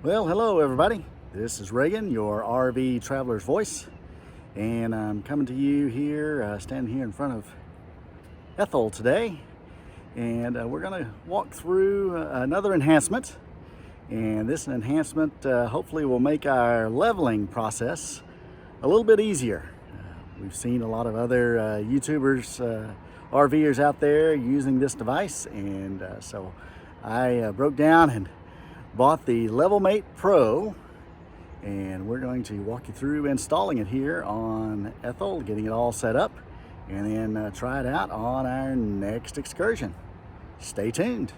Well, hello everybody. This is Reagan, your RV traveler's voice, and I'm coming to you here, standing here in front of Ethel today, and we're going to walk through another enhancement, and this enhancement hopefully will make our leveling process a little bit easier. We've seen a lot of other YouTubers, RVers out there using this device, and so I broke down and bought the LevelMate Pro, and we're going to walk you through installing it here on Ethel, getting it all set up, and then try it out on our next excursion. Stay tuned.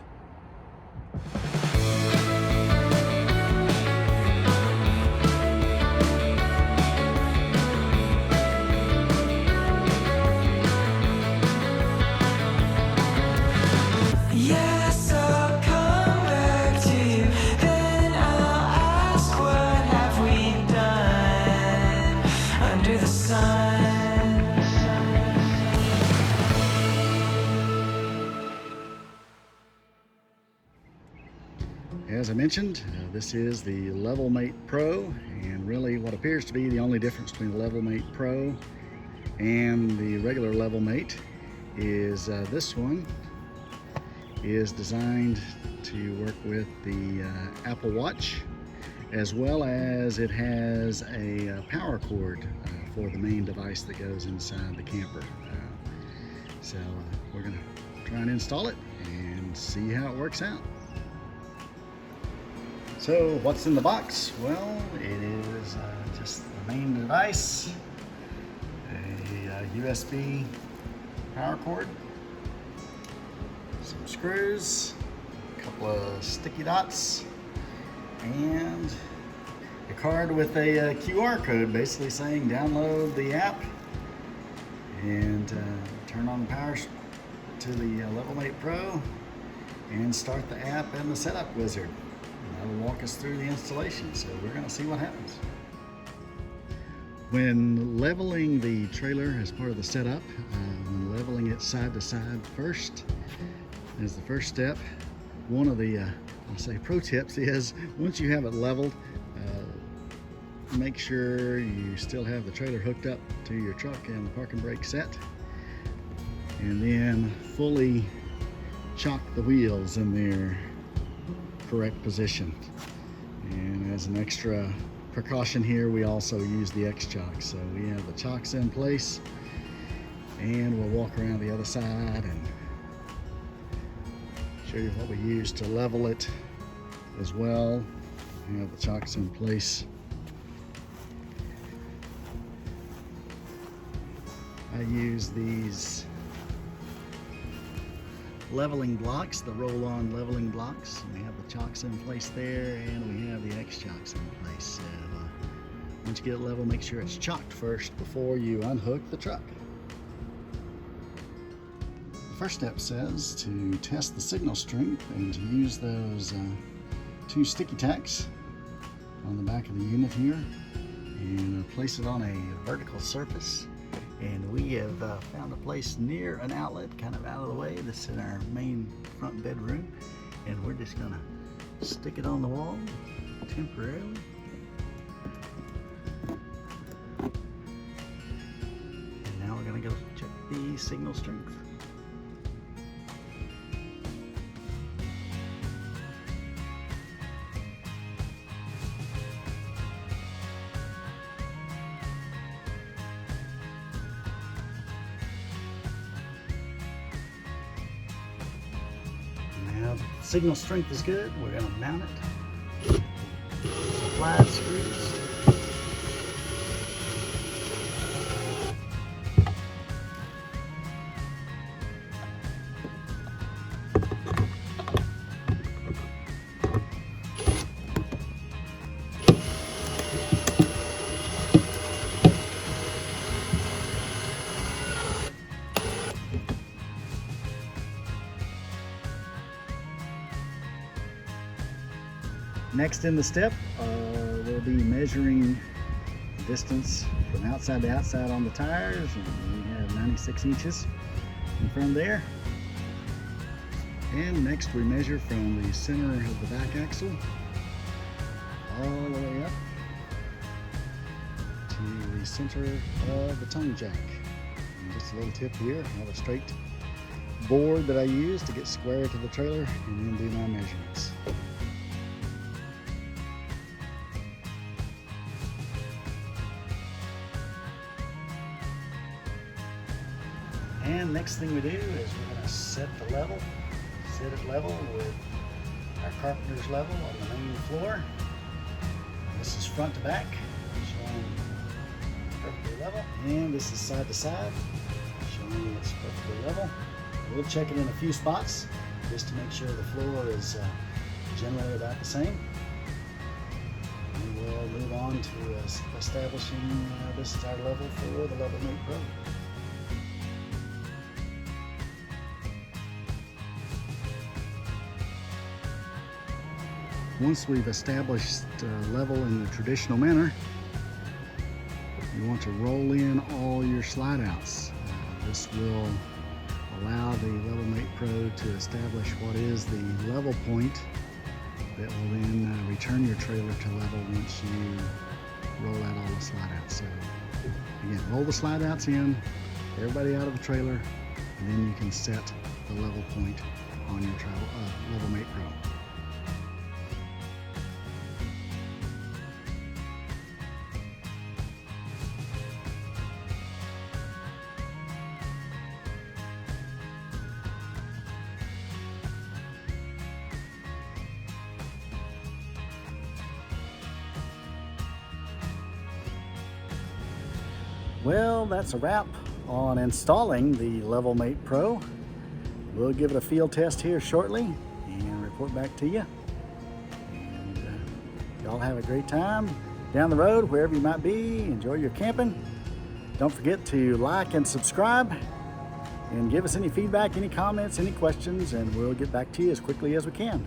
As I mentioned, this is the LevelMate Pro, and really what appears to be the only difference between the LevelMate Pro and the regular LevelMate is this one is designed to work with the Apple Watch, as well as it has a power cord for the main device that goes inside the camper. So we're going to try and install it and see how it works out. So what's in the box? Well, it is just the main device, a USB power cord, some screws, a couple of sticky dots, and a card with a QR code basically saying download the app and turn on the power to the LevelMate Pro and start the app and the setup wizard. That'll walk us through the installation, so we're going to see what happens. When leveling the trailer as part of the setup, when leveling it side to side first, as the first step, one of the I'll say pro tips is once you have it leveled, make sure you still have the trailer hooked up to your truck and the parking brake set, and then fully chock the wheels in their correct position. And as an extra precaution here, we also use the X-Chock. So we have the chocks in place, and we'll walk around the other side and show you what we use to level it as well. We have the chocks in place. I use these leveling blocks, the roll-on leveling blocks. We have the chocks in place there, and we have the X-Chocks in place. So once you get it level, make sure it's chocked first before you unhook the truck. The first step says to test the signal strength and to use those two sticky tacks on the back of the unit here and place it on a vertical surface. And we have found a place near an outlet, kind of out of the way. This is in our main front bedroom, and we're just gonna stick it on the wall temporarily. And now we're gonna go check the signal strength. Now the signal strength is good, we're going to mount it. Slide screws. Next in the step, we'll be measuring the distance from outside to outside on the tires, and we have 96 inches in front there. And next we measure from the center of the back axle all the way up to the center of the tongue jack. And just a little tip here, I have a straight board that I use to get square to the trailer and then do my measurements. And next thing we do is we're going to set it level with our carpenter's level on the main floor. This is front to back, showing perfectly level. And this is side to side, showing it's perfectly level. We'll check it in a few spots just to make sure the floor is generally about the same. And we'll move on to establishing this is our level for the LevelMate Pro. Once we've established level in the traditional manner, you want to roll in all your slide outs. This will allow the LevelMate Pro to establish what is the level point that will then return your trailer to level once you roll out all the slide outs. So again, roll the slide outs in, everybody out of the trailer, and then you can set the level point on your LevelMate Pro. Well, that's a wrap on installing the LevelMate Pro. We'll give it a field test here shortly and report back to you. And y'all have a great time down the road, wherever you might be. Enjoy your camping. Don't forget to like and subscribe and give us any feedback, any comments, any questions, and we'll get back to you as quickly as we can.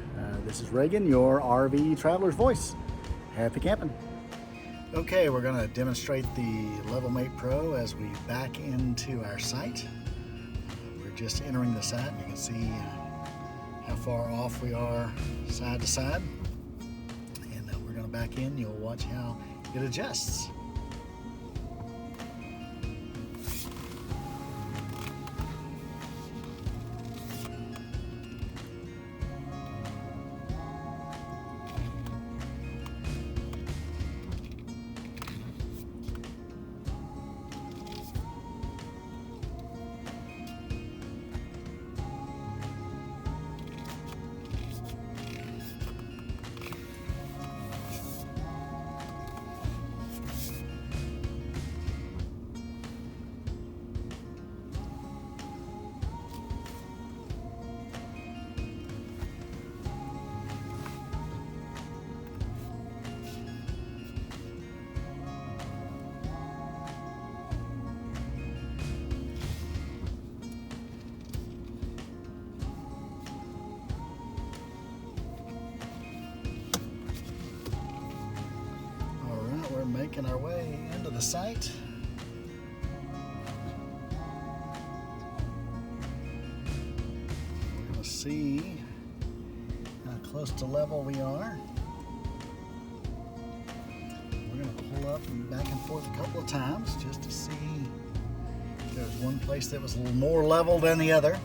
This is Reagan, your RV traveler's voice. Happy camping. Okay, we're going to demonstrate the LevelMate Pro as we back into our site. We're just entering the site, and you can see how far off we are side to side. And we're going to back in. You'll watch how it adjusts. We're making our way into the site. We're going to see how close to level we are. We're going to pull up and back and forth a couple of times just to see if there's one place that was a little more level than the other.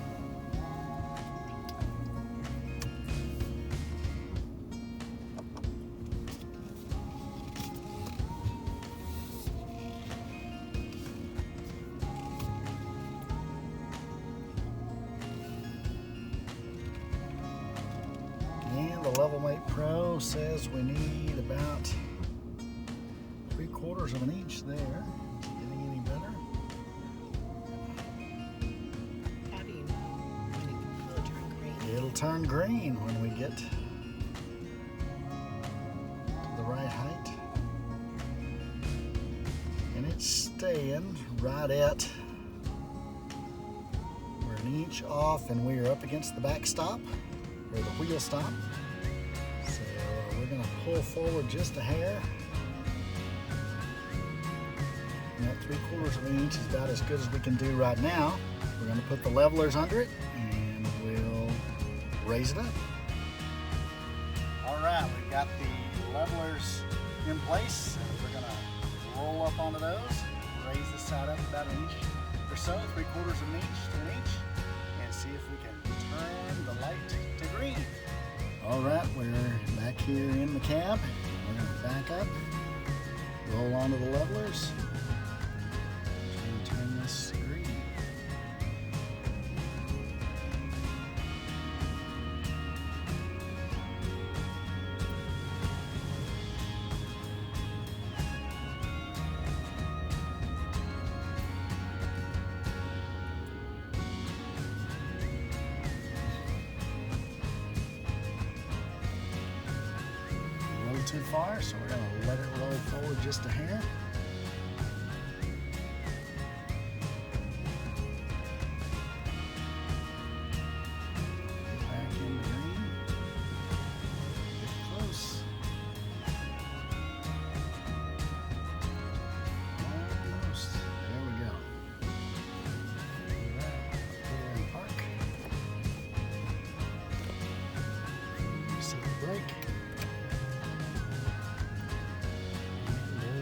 And the LevelMate Pro says we need about 3/4 of an inch there. Is it getting any better? How do you know when it'll turn green? It'll turn green when we get to the right height. And it's staying right at, we're an inch off and we are up against the backstop, or the wheel stop. So we're going to pull forward just a hair. And that 3/4 of an inch is about as good as we can do right now. We're going to put the levelers under it and we'll raise it up. All right, we've got the levelers in place. And we're gonna roll up onto those, raise the side up about an inch or so, 3/4 of an inch to an inch, and see if we can turn the light to green. All right, we're back here in the cab. We're gonna back up, roll onto the levelers, and turn this green. Too far, so we're going to let it roll forward just a hair. Get back in the green. Get close. Almost. There we go. All right. Put her in park. Set the brake.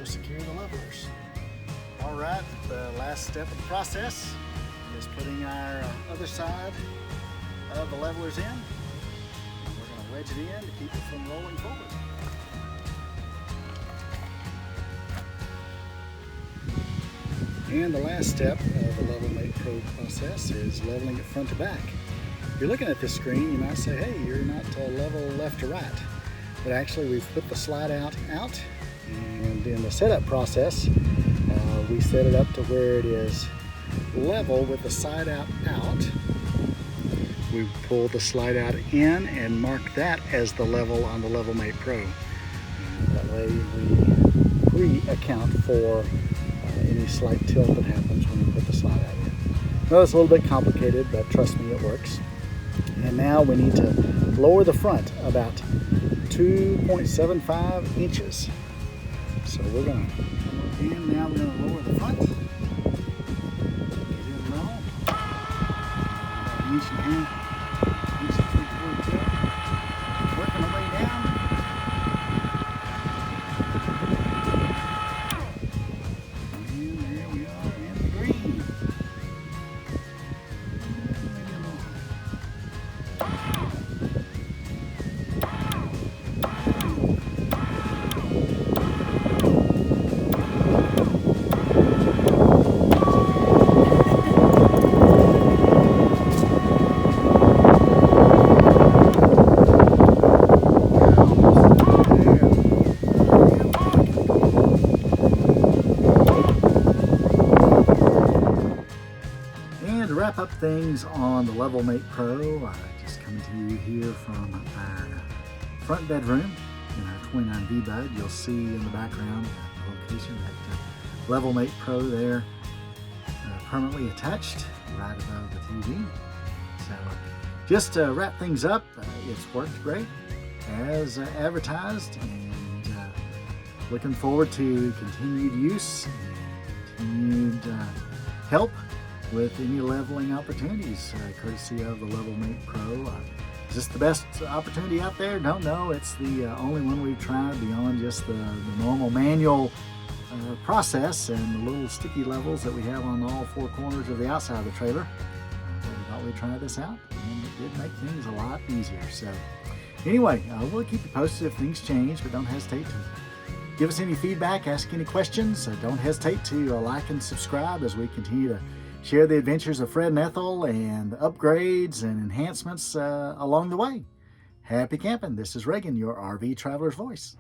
Secure the levelers. All right, the last step of the process is putting our other side of the levelers in. And we're going to wedge it in to keep it from rolling forward. And the last step of the LevelMate Pro process is leveling it front to back. If you're looking at this screen, you might say, hey, you're not level left to right. But actually, we've put the slide out, and in the setup process, we set it up to where it is level with the side out. We pull the slide out in and mark that as the level on the LevelMate Pro. That way we account for any slight tilt that happens when you put the slide out in. Well, it's a little bit complicated, but trust me, it works. And now we need to lower the front about 2.75 inches. So we're going to come up in, now we're going to lower the front, get in level, about an inch and a half, inch and 3/4 tilt, working our way down. And there we are in the green. Maybe a little higher. Wrap up things on the LevelMate Pro, just coming to you here from our front bedroom in our 29V bud. You'll see in the background the location that LevelMate Pro there, permanently attached right above the TV. So just to wrap things up, it's worked great as advertised, and looking forward to continued use and continued help with any leveling opportunities, courtesy of the LevelMate Pro. Is this the best opportunity out there? Don't know. It's the only one we've tried beyond just the normal manual process and the little sticky levels that we have on all four corners of the outside of the trailer. But we thought we'd try this out, and it did make things a lot easier. So anyway, we'll keep you posted if things change, but don't hesitate to give us any feedback, ask any questions. Don't hesitate to like and subscribe as we continue to share the adventures of Fred and Ethel and upgrades and enhancements along the way. Happy camping. This is Reagan, your RV Traveler's Voice.